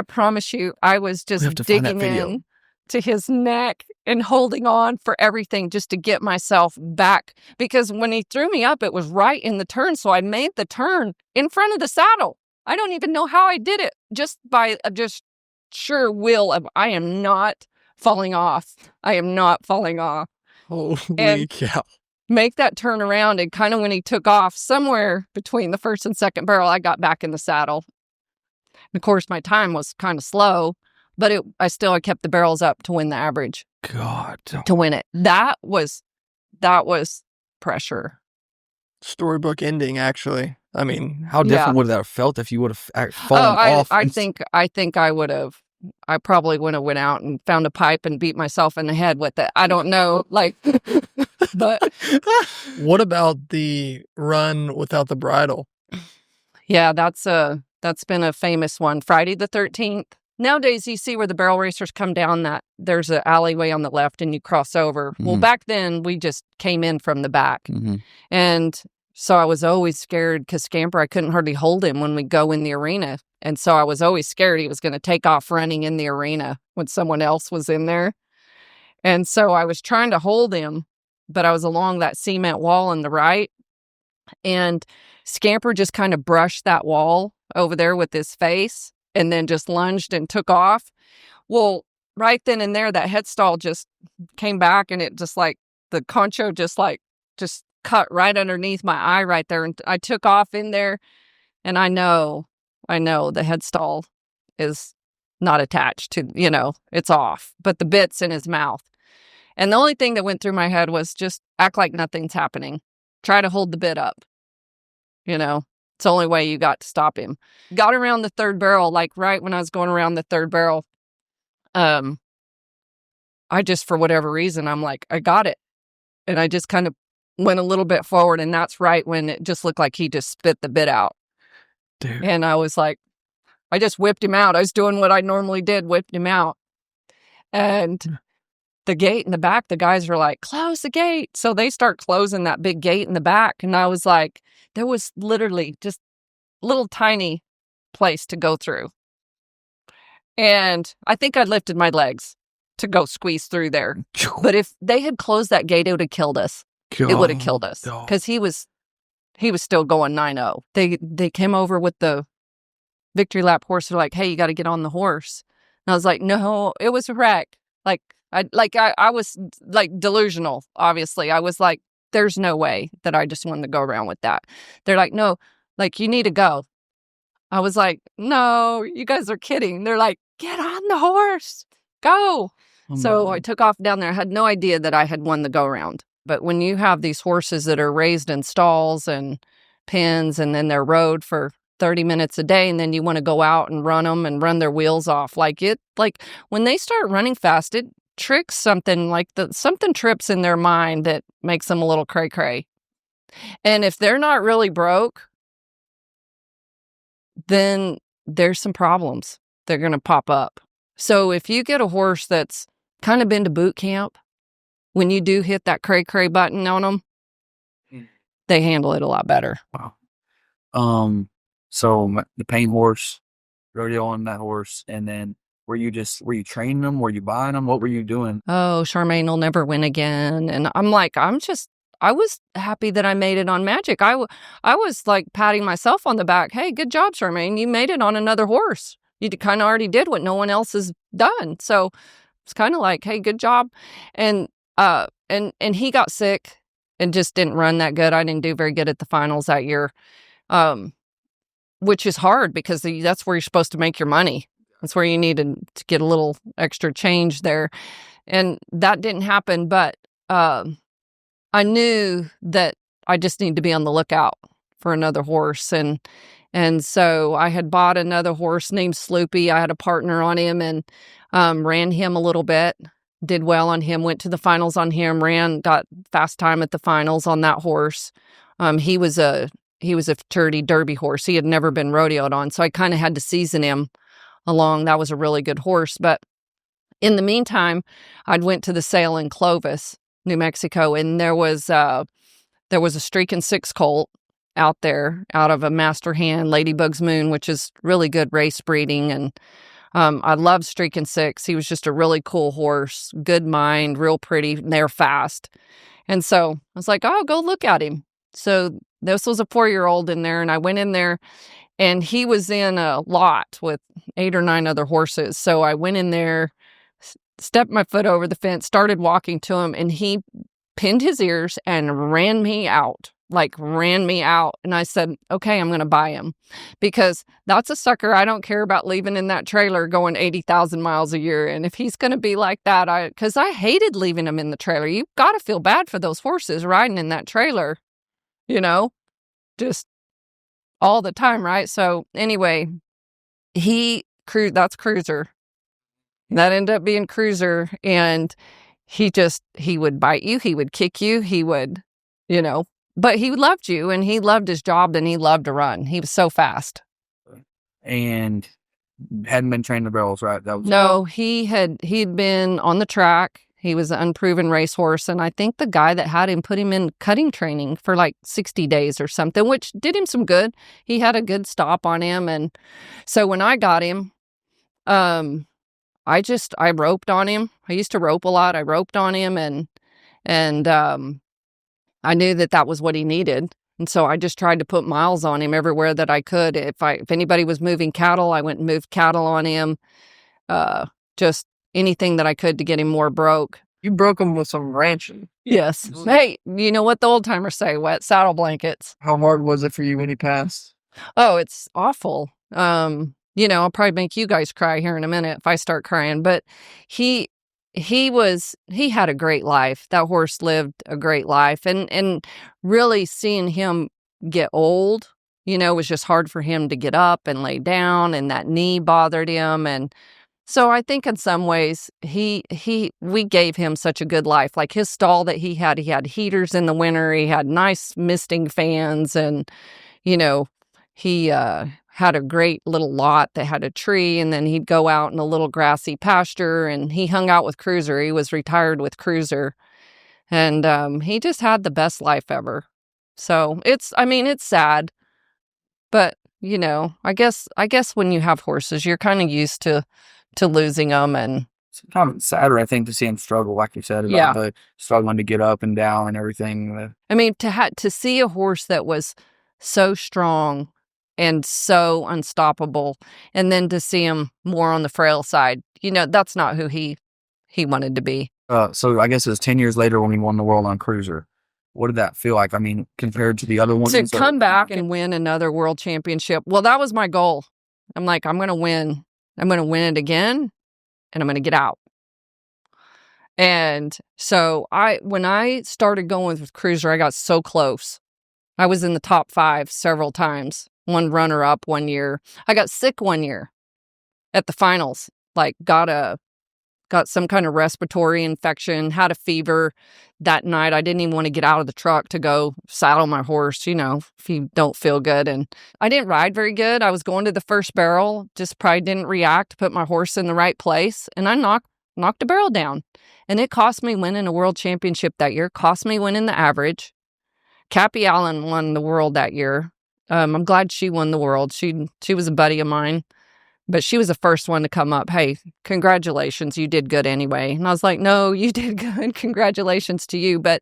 promise you, I was just digging in to his neck and holding on for everything just to get myself back. Because when he threw me up, it was right in the turn. So I made the turn in front of the saddle. I don't even know how I did it. Just by sure will of, I am not falling off. I am not falling off. Holy cow. Make that turn around, and kind of when he took off, somewhere between the first and second barrel, I got back in the saddle. And of course, my time was kind of slow, but I kept the barrels up to win the average. God. To win it. That was pressure. Storybook ending, actually. I mean, how different would that have felt if you would have fallen off? I think I would have. I probably would have went out and found a pipe and beat myself in the head with it. I don't know, like, but. What about the run without the bridle? Yeah, that's been a famous one. Friday the 13th. Nowadays, you see where the barrel racers come down, that there's an alleyway on the left and you cross over. Mm-hmm. Well, back then, we just came in from the back. Mm-hmm. And so I was always scared because Scamper, I couldn't hardly hold him when we go in the arena. And so I was always scared he was going to take off running in the arena when someone else was in there. And so I was trying to hold him, but I was along that cement wall on the right. And Scamper just kind of brushed that wall over there with his face and then just lunged and took off. Well, right then and there, that headstall just came back, and it just like the concho just cut right underneath my eye right there. And I took off in there, and I know the headstall is not attached to, it's off, but the bit's in his mouth. And the only thing that went through my head was just act like nothing's happening. Try to hold the bit up. It's the only way you got to stop him. Got around the third barrel, like right when I was going around the third barrel. I just, for whatever reason, I'm like, I got it. And I just kind of went a little bit forward, and that's right when it just looked like he just spit the bit out. Dude. And I was like, I just whipped him out. I was doing what I normally did, whipped him out. And the gate in the back, the guys are like, close the gate. So they start closing that big gate in the back. And I was like, there was literally just little tiny place to go through. And I think I lifted my legs to go squeeze through there. But if they had closed that gate, it would have killed us. It would have killed us because he was still going 9-0. They came over with the victory lap horse. They're like, hey, you got to get on the horse. And I was like, no, it was a wreck. I was like delusional. Obviously, I was like, there's no way that I just wanted to go around with that. They're like, no, like you need to go. I was like, no, you guys are kidding. They're like, get on the horse, go. So I took off down there. I had no idea that I had won the go round. But when you have these horses that are raised in stalls and pens and then they're rode for 30 minutes a day and then you want to go out and run them and run their wheels off, like when they start running fast, it tricks something, something trips in their mind that makes them a little cray-cray. And if they're not really broke, then there's some problems. They're going to pop up. So if you get a horse that's kind of been to boot camp, when you do hit that cray-cray button on them, they handle it a lot better. Wow. So the paint horse, rodeo on that horse, and then were you training them? Were you buying them? What were you doing? Oh, Charmayne will never win again. And I'm like, I was happy that I made it on Magic. I was like patting myself on the back. Hey, good job, Charmayne. You made it on another horse. You kind of already did what no one else has done. So it's kind of like, hey, good job. And he got sick and just didn't run that good. I didn't do very good at the finals that year, which is hard because that's where you're supposed to make your money. That's where you need to get a little extra change there. And that didn't happen, but I knew that I just need to be on the lookout for another horse. And so I had bought another horse named Sloopy. I had a partner on him and ran him a little bit, did well on him, went to the finals on him, got fast time at the finals on that horse. He was a futurity derby horse. He had never been rodeoed on, so I kind of had to season him along. That was a really good horse. But in the meantime, I'd went to the sale in Clovis, New Mexico, and there was a Freakin 6 colt out there, out of a master hand, Ladybug's Moon, which is really good race breeding. And I love Freakin 6. He was just a really cool horse, good mind, real pretty, and they're fast. And so I was like, oh, go look at him. So this was a 4-year-old in there, and I went in there, and he was in a lot with 8 or 9 other horses. So I went in there, stepped my foot over the fence, started walking to him, and he pinned his ears and ran me out. And I said, okay, I'm going to buy him because that's a sucker. I don't care about leaving in that trailer going 80,000 miles a year. And if he's going to be like that, because I hated leaving him in the trailer. You've got to feel bad for those horses riding in that trailer, just all the time, right? So anyway, that's Cruiser. That ended up being Cruiser, and he would bite you, he would kick you, he would, but he loved you, and he loved his job, and he loved to run. He was so fast. And hadn't been trained the barrels, right? No, he'd been on the track. He was an unproven racehorse, and I think the guy that had him put him in cutting training for like 60 days or something, which did him some good. He had a good stop on him, and so when I got him, I roped on him. I used to rope a lot. I roped on him, and I knew that was what he needed. And so I just tried to put miles on him everywhere that I could. If anybody was moving cattle, I went and moved cattle on him. Just anything that I could to get him more broke. You broke him with some ranching. Yes. Hey, you know what the old timers say, wet saddle blankets. How hard was it for you when he passed? Oh, it's awful. I'll probably make you guys cry here in a minute if I start crying, but he had a great life. That horse lived a great life, and really seeing him get old, was just hard for him to get up and lay down, and that knee bothered him. And so I think in some ways we gave him such a good life. Like his stall that he had heaters in the winter. He had nice misting fans, and, he had a great little lot that had a tree, and then he'd go out in a little grassy pasture, and he hung out with Cruiser. He was retired with Cruiser, and he just had the best life ever. So it's sad, but I guess when you have horses, you're kind of used to losing them, and It's kind of sadder, I think, to see him struggle, like you said, about the struggling to get up and down and everything. I mean, to see a horse that was so strong and so unstoppable, and then to see him more on the frail side, that's not who he wanted to be. So I guess it was 10 years later when he won the world on Cruiser. What did that feel like? I mean, compared to the other ones? To come back and win another world championship. Well, that was my goal. I'm like, I'm going to win. I'm going to win it again, and I'm going to get out. And so when I started going with Cruiser, I got so close. I was in the top 5 several times. One runner-up one year. I got sick one year at the finals. Like, got some kind of respiratory infection, had a fever that night. I didn't even want to get out of the truck to go saddle my horse, if you don't feel good. And I didn't ride very good. I was going to the first barrel, just probably didn't react, put my horse in the right place, and I knocked a barrel down. And it cost me winning a world championship that year, cost me winning the average. Cappy Allen won the world that year. I'm glad she won the world. She was a buddy of mine, but she was the first one to come up. Hey, congratulations, you did good anyway. And I was like, no, you did good. Congratulations to you. But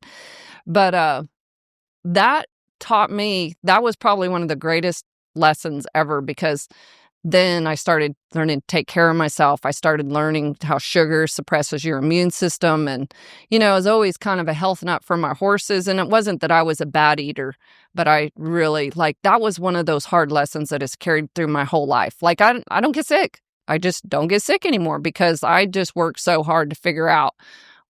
that taught me, that was probably one of the greatest lessons ever, because then I started learning to take care of myself. I started learning how sugar suppresses your immune system. And, I was always kind of a health nut for my horses. And it wasn't that I was a bad eater, but I really, that was one of those hard lessons that has carried through my whole life. I don't get sick. I just don't get sick anymore, because I just worked so hard to figure out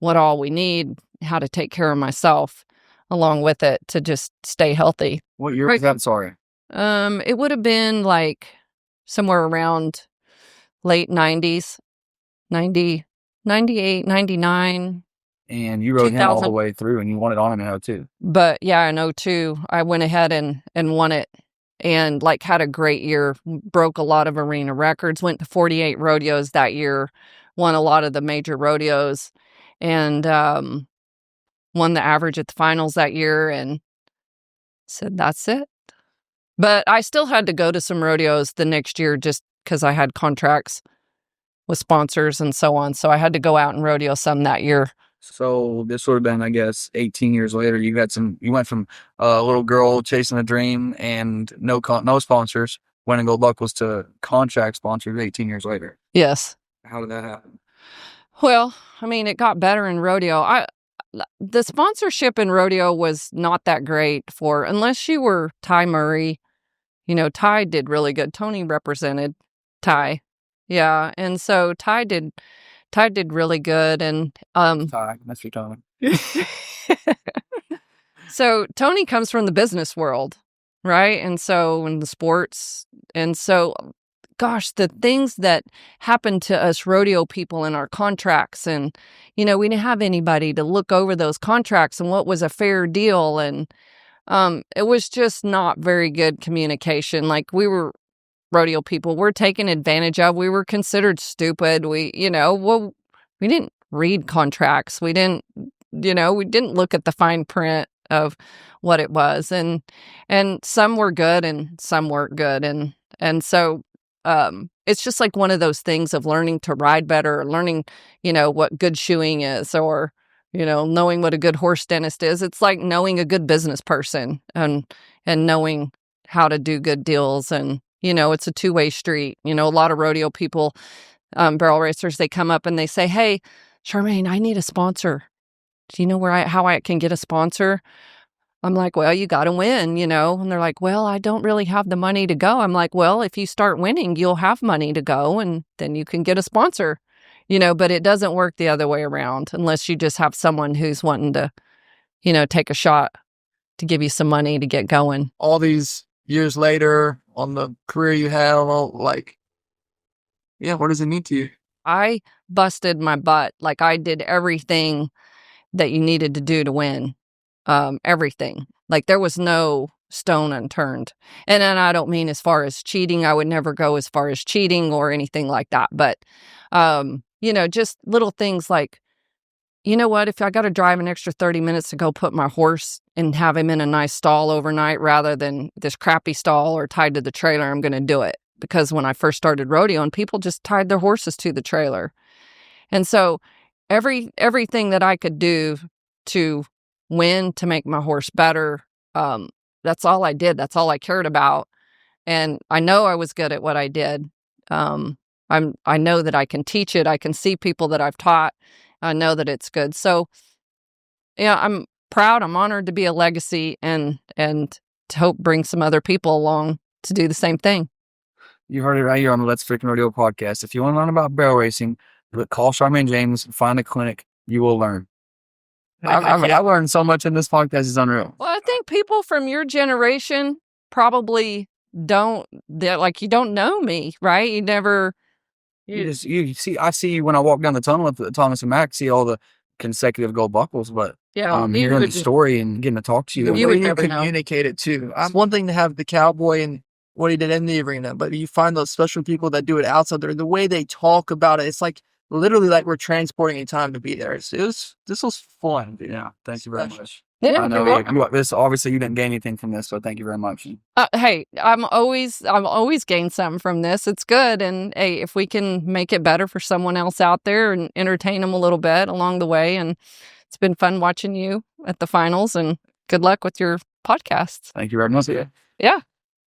what all we need, how to take care of myself along with it to just stay healthy. What year was that? Sorry. It would have been somewhere around late 90s, 90, 98, 99. And you rode him all the way through, and you won it on him in 02. But yeah, in 02, I went ahead and won it, and had a great year, broke a lot of arena records, went to 48 rodeos that year, won a lot of the major rodeos, and won the average at the finals that year, and said, that's it. But I still had to go to some rodeos the next year just because I had contracts with sponsors and so on. So I had to go out and rodeo some that year. So this would have been, I guess, 18 years later. You went from a little girl chasing a dream and no sponsors, winning gold buckles, to contract sponsors 18 years later. Yes. How did that happen? Well, it got better in rodeo. The sponsorship in rodeo was not that great unless you were Ty Murray. Ty did really good. Tony represented Ty. Yeah. And so Ty did really good. And Ty, Mr. Tony. So Tony comes from the business world, right? And so in the sports, and so gosh, the things that happened to us rodeo people in our contracts, and we didn't have anybody to look over those contracts and what was a fair deal, and it was just not very good communication. We were rodeo people, we're taken advantage of. We were considered stupid. We didn't read contracts. We didn't look at the fine print of what it was, and some were good and some weren't good, and so it's just one of those things of learning to ride better, learning what good shoeing is, or knowing what a good horse dentist is. It's like knowing a good business person, and knowing how to do good deals, and it's a two-way street. A lot of rodeo people, barrel racers, they come up and they say, hey, Charmayne, I need a sponsor. Do you know how I can get a sponsor? I'm like, well, you got to win, and they're like, well, I don't really have the money to go. I'm like, well, if you start winning, you'll have money to go, and then you can get a sponsor, but it doesn't work the other way around unless you just have someone who's wanting to, take a shot to give you some money to get going. All these years later, on the career you had, what does it mean to you? I busted my butt. I did everything that you needed to do to win. Everything. There was no stone unturned. And then I don't mean as far as cheating. I would never go as far as cheating or anything like that. But, just little things like, you know what, if I got to drive an extra 30 minutes to go put my horse and have him in a nice stall overnight rather than this crappy stall or tied to the trailer, I'm going to do it. Because when I first started rodeoing, people just tied their horses to the trailer. And so everything that I could do to win, to make my horse better, that's all I did. That's all I cared about. And I know I was good at what I did. I know that I can teach it. I can see people that I've taught. I know that it's good. So, yeah, I'm proud. I'm honored to be a legacy and to hope bring some other people along to do the same thing. You heard it right here on the Let's Freakin' Rodeo podcast. If you want to learn about barrel racing, call Charmayne James, find a clinic. You will learn. I learned so much in this podcast. It's unreal. Well, I think people from your generation probably don't know me, right? You never. You see, I see you when I walk down the tunnel at Thomas and Mack, see all the consecutive gold buckles, but hearing the story and getting to talk to you. You would communicate it too. It's one thing to have the cowboy and what he did in the arena, but you find those special people that do it outside there. The way they talk about it, it's like literally like we're transporting a time to be there. This was fun. Yeah, thank you very much. Yeah, I know this. Obviously, you didn't gain anything from this, so thank you very much. Hey, I'm always gain something from this. It's good, and hey, if we can make it better for someone else out there and entertain them a little bit along the way, and it's been fun watching you at the finals. And good luck with your podcasts. Thank you very much. Yeah.